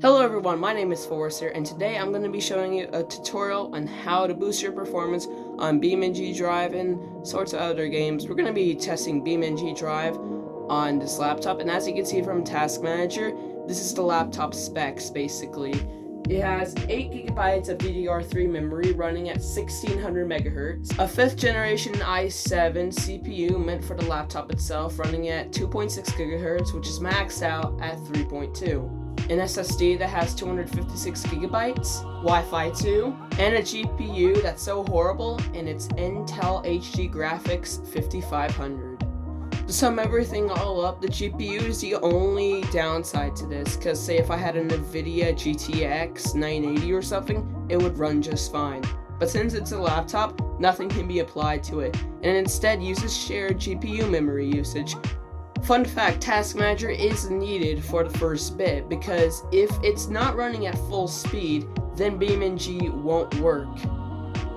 Hello everyone, my name is Forrester, and today I'm going to be showing you a tutorial on how to boost your performance on BeamNG.drive and sorts of other games. We're going to be testing BeamNG.drive on this laptop, and as you can see from Task Manager, this is the laptop specs basically. It has 8GB of DDR3 memory running at 1600 MHz, a 5th generation i7 CPU meant for the laptop itself running at 2.6 GHz, which is maxed out at 3.2. An SSD that has 256 gigabytes, Wi-Fi 2, and a GPU that's so horrible, and it's Intel HD Graphics 5500. To sum everything all up, the GPU is the only downside to this, because say if I had a NVIDIA GTX 980 or something, it would run just fine. But since it's a laptop, nothing can be applied to it, and it instead uses shared GPU memory usage. Fun fact, Task Manager is needed for the first bit, because if it's not running at full speed, then BeamNG won't work.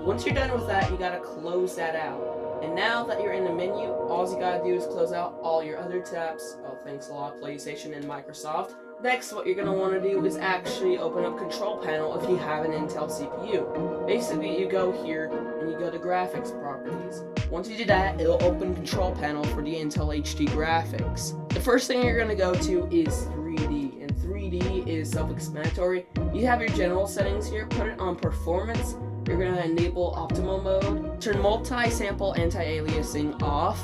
Once you're done with that, you gotta close that out. And now that you're in the menu, all you gotta do is close out all your other tabs. Oh, thanks a lot, PlayStation and Microsoft. Next, what you're gonna wanna do is actually open up Control Panel if you have an Intel CPU. Basically, you go here and you go to Graphics Properties. Once you do that, it'll open Control Panel for the Intel HD graphics. The first thing you're gonna go to is 3D, and 3D is self-explanatory. You have your general settings here, put it on Performance. You're gonna enable Optimal Mode, turn Multi-Sample Anti-Aliasing off,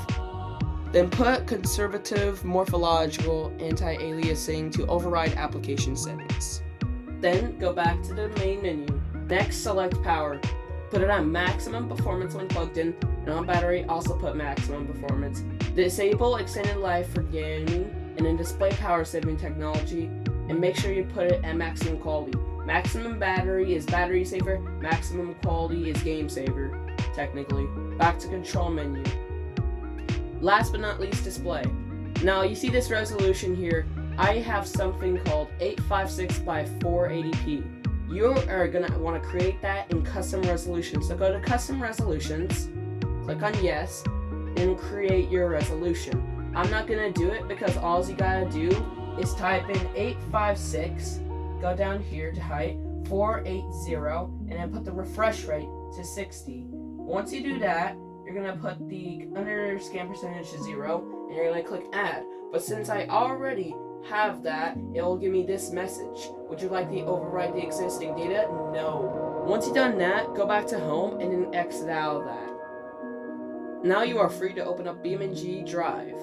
then put Conservative Morphological Anti-Aliasing to override application settings. Then go back to the main menu. Next, select Power. Put it on maximum performance when plugged in, and on battery, also put maximum performance. Disable extended life for gaming, and then display power saving technology, and make sure you put it at maximum quality. Maximum battery is battery saver, maximum quality is game saver, technically. Back to control menu. Last but not least, display. Now you see this resolution here. I have something called 856 by 480p. You are going to want to create that in custom resolution. So go to custom resolutions, click on yes, and create your resolution. I'm not going to do it because all you got to do is type in 856, go down here to height, 480, and then put the refresh rate to 60. Once you do that, you're going to put the under scan percentage to 0, and you're going to click add. But since I already have that, it will give me this message. Would you like to override the existing data? No. Once you've done that, go back to home and then exit out of that. Now you are free to open up BeamNG.drive.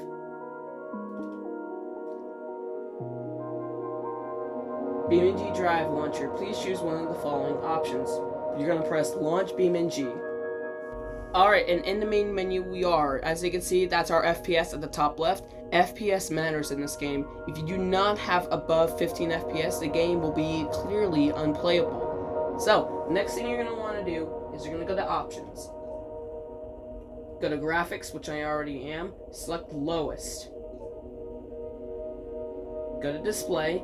BeamNG.drive launcher. Please choose one of the following options. You're going to press launch BeamNG. Alright, and in the main menu we are. As you can see, that's our FPS at the top left. FPS matters in this game. If you do not have above 15 FPS, the game will be clearly unplayable. So, next thing you're going to want to do is you're going to go to Options. Go to Graphics, which I already am. Select Lowest. Go to Display.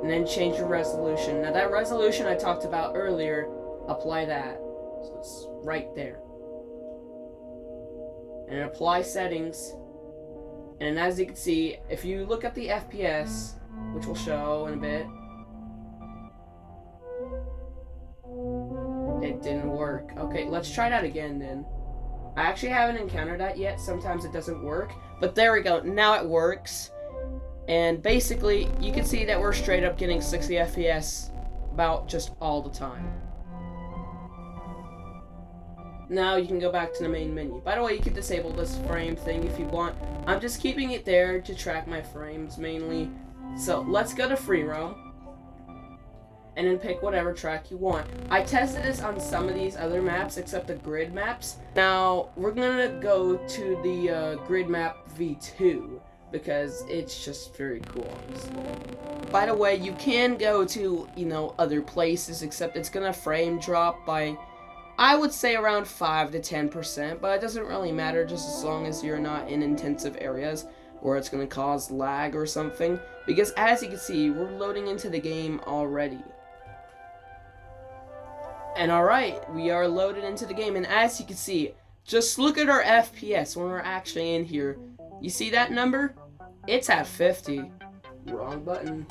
And then change your resolution. Now that resolution I talked about earlier, apply that. So it's right there. And apply settings. And as you can see, if you look at the FPS, which will show in a bit, it didn't work. Okay, let's try that again then. I actually haven't encountered that yet. Sometimes it doesn't work. But there we go. Now it works. And basically, you can see that we're straight up getting 60 FPS about just all the time. Now you can go back to the main menu. By the way, you can disable this frame thing if you want. I'm just keeping it there to track my frames mainly. So let's go to free roam. And then pick whatever track you want. I tested this on some of these other maps except the grid maps. Now we're gonna go to the grid map V2 because it's just very cool. By the way, you can go to, other places, except it's gonna frame drop by, I would say, around 5 to 10%, but it doesn't really matter just as long as you're not in intensive areas where it's going to cause lag or something, because as you can see, we're loading into the game already. And alright, we are loaded into the game, and as you can see, just look at our FPS when we're actually in here. You see that number? It's at 50. Wrong button.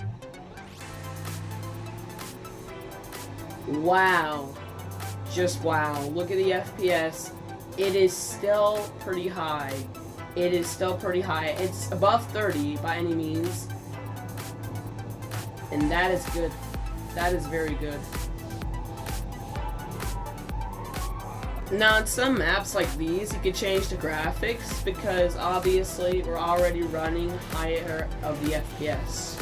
Wow. Just wow. Look at the FPS. It is still pretty high. It is still pretty high. It's above 30 by any means. And that is good. That is very good. Now, on some maps like these, you can change the graphics because obviously we're already running higher of the FPS.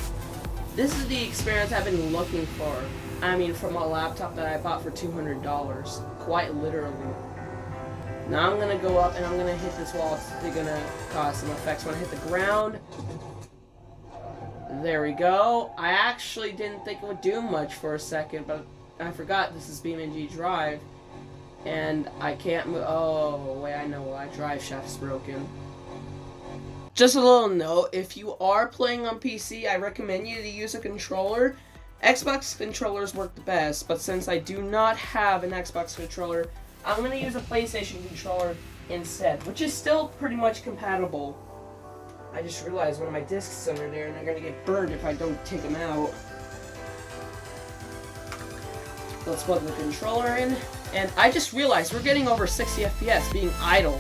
This is the experience I've been looking for. I mean, from a laptop that I bought for $200, quite literally. Now I'm gonna go up and I'm gonna hit this wall. It's gonna cause some effects when I hit the ground. There we go. I actually didn't think it would do much for a second, but I forgot this is BeamNG.drive. And I can't move. Oh, wait, I know why. Drive shaft's broken. Just a little note, if you are playing on PC, I recommend you to use a controller. Xbox controllers work the best, but since I do not have an Xbox controller, I'm going to use a PlayStation controller instead, which is still pretty much compatible. I just realized one of my discs under there, and they're going to get burned if I don't take them out. Let's plug the controller in. And I just realized we're getting over 60 FPS being idle.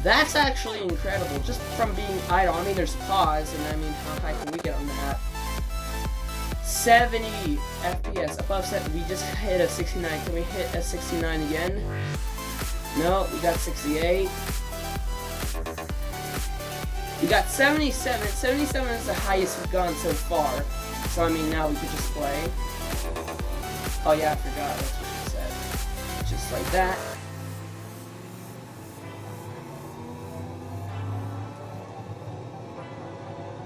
That's actually incredible, just from being idle. I mean, there's pause, and I mean, how high can we get on that? 70 FPS, above 70. We just hit a 69. Can we hit a 69 again? No, we got 68. We got 77. 77 is the highest we've gone so far. So, I mean, now we could just play. Oh, yeah, I forgot. That's what she said. Just like that.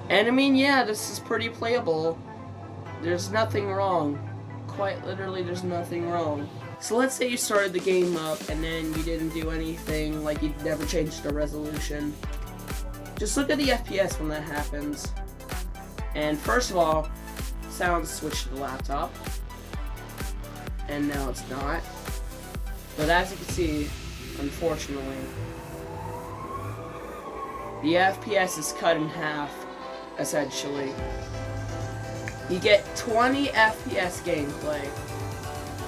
And I mean, yeah, this is pretty playable. There's nothing wrong. Quite literally, there's nothing wrong. So let's say you started the game up and then you didn't do anything, like you never changed the resolution. Just look at the FPS when that happens. And first of all, sound switched to the laptop. And now it's not. But as you can see, unfortunately, the FPS is cut in half, essentially. You get 20 FPS gameplay.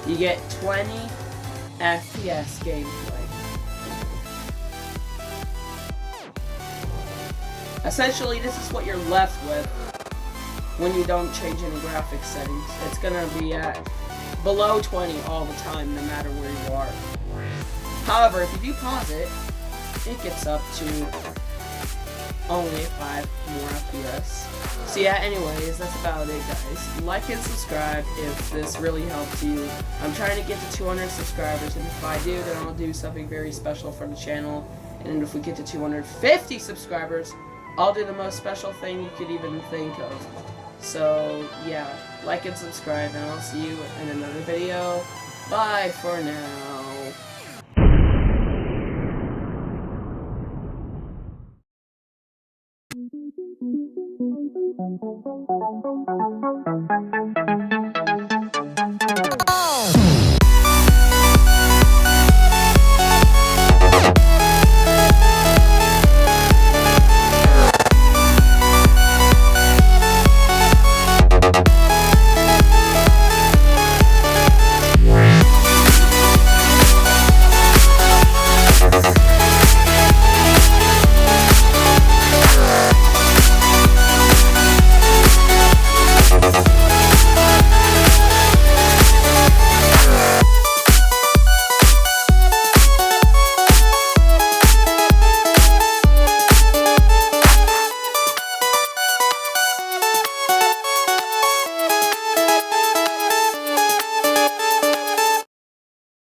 You get 20 FPS gameplay. Essentially, this is what you're left with when you don't change any graphics settings. It's gonna be at below 20 all the time, no matter where you are. However, if you do pause it, it gets up to only 5 more FPS. So yeah, anyways, that's about it, guys. Like and subscribe if this really helped you. I'm trying to get to 200 subscribers, and if I do, then I'll do something very special for the channel. And if we get to 250 subscribers, I'll do the most special thing you could even think of. So yeah, like and subscribe, and I'll see you in another video. Bye for now.